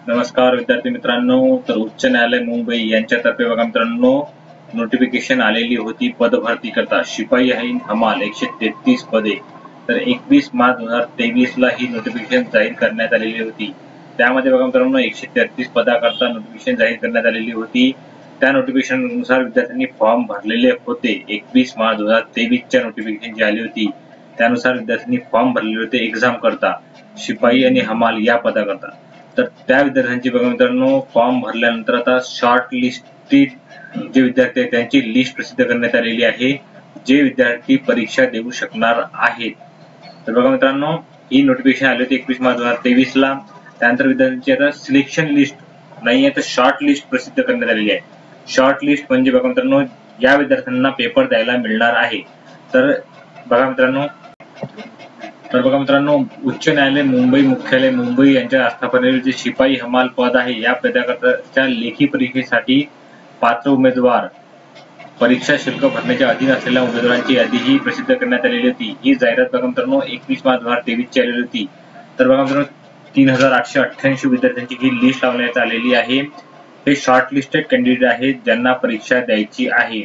नमस्कार विद्यार्थी मित्रांनो. तर उच्च न्यायालय मुंबई यांच्यातर्फे बघा मित्रांनो नोटिफिकेशन आलेली होती पदभरती करता शिपाई आणि हमाल 133 पदे. तर 21 मार्च 2023 ला ही नोटिफिकेशन जाहीर करण्यात आलेली होती. त्यामध्ये बघा मित्रांनो 133 पदाकरता नोटिफिकेशन जाहीर करण्यात आलेली होती. त्या नोटिफिकेशन नुसार विद्यार्थ्यांनी फॉर्म भरलेले होते. 21 मार्च 2023 च्या नोटिफिकेशन जी आली होती त्यानुसार विद्यार्थ्यांनी फॉर्म भरलेले होते एक्झाम करता शिपाई आणि हमाल या पदाकरता. तर त्या विद्यार्थ्यांची बघा मित्रांनो फॉर्म भरल्यानंतर आता शॉर्ट लिस्टेड जे विद्यार्थी आहेत त्यांची लिस्ट प्रसिद्ध करण्यात आलेली आहे, जे विद्यार्थी परीक्षा देऊ शकणार आहेत. तर बघा मित्रांनो ही नोटिफिकेशन आली होती 21 मार्च 2023 ला. त्यानंतर विद्यार्थ्यांची आता सिलेक्शन लिस्ट नाही आहे तर शॉर्ट लिस्ट प्रसिद्ध करण्यात आलेली आहे. शॉर्ट लिस्ट म्हणजे बघा मित्रांनो या विद्यार्थ्यांना पेपर द्यायला मिळणार आहे. तर बघा मित्रांनो उच्च न्यायालय मुंबई मुख्यालय मुंबई यांच्या आस्थापनेतील जे शिपाई हमाल पद आहे या पदाकरताच्या लेखी परीक्षेसाठी पात्र उमेदवार परीक्षा शुल्क भरण्याच्या अधीन असलेल्या उमेदवारांची यादीही प्रसिद्ध करण्यात आलेली होती. ही जाहिरात बघा मित्रांनो 21 मार्च 2023 ची आलेली होती. तर बघा मित्रांनो 3888 विद्यार्थ्यांची ही लिस्ट लावण्यात आलेली आहे. हे शॉर्ट लिस्टेड कॅन्डिडेट आहेत ज्यांना परीक्षा द्यायची आहे.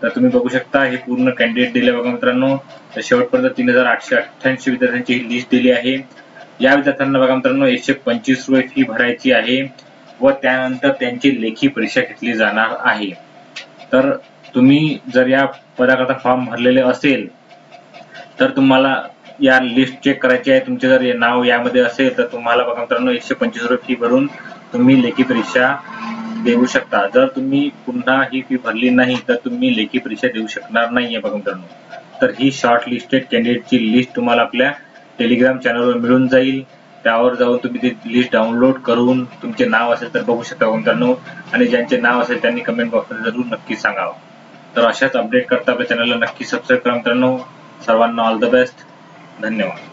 तर तुम्ही बघू शकता हे पूर्ण कॅन्डिडेट दिले बघा मित्रांनो. तर शेवटपर्यंत 3888 विद्यार्थ्यांची ही लिस्ट दिली आहे. या विद्यार्थ्यांना बघा मित्रांनो 125 रुपये फी भरायची आहे व त्यानंतर त्यांची लेखी परीक्षा घेतली जाणार आहे. तर तुम्ही जर या पदाकरता फॉर्म भरलेले असेल तर तुम्हाला या लिस्ट चेक करायची आहे. तुमचे जर नाव यामध्ये असेल तर तुम्हाला बघा मित्रांनो 125 रुपये फी भरून तुम्ही लेखी परीक्षा देऊ शकता. जर तुम्ही पुन्हा ही फी भरली नाही तर तुम्ही लेखी परीक्षा देऊ शकणार नाहीये बघा मित्रांनो. तर ही शॉर्ट लिस्टेड कॅन्डिडेटची लिस्ट तुम्हाला आपल्या टेलिग्राम चॅनलवर मिळून जाईल. त्यावर जाऊन तुम्ही ती लिस्ट डाउनलोड करून तुमचे नाव असेल तर बघू शकता मित्रांनो, आणि ज्यांचे नाव असेल त्यांनी कमेंट बॉक्समध्ये जरूर नक्की सांगावं. तर अशाच अपडेट करता आपल्या चॅनलला नक्की सबस्क्राईब करा मित्रांनो. सर्वांना ऑल द बेस्ट. धन्यवाद.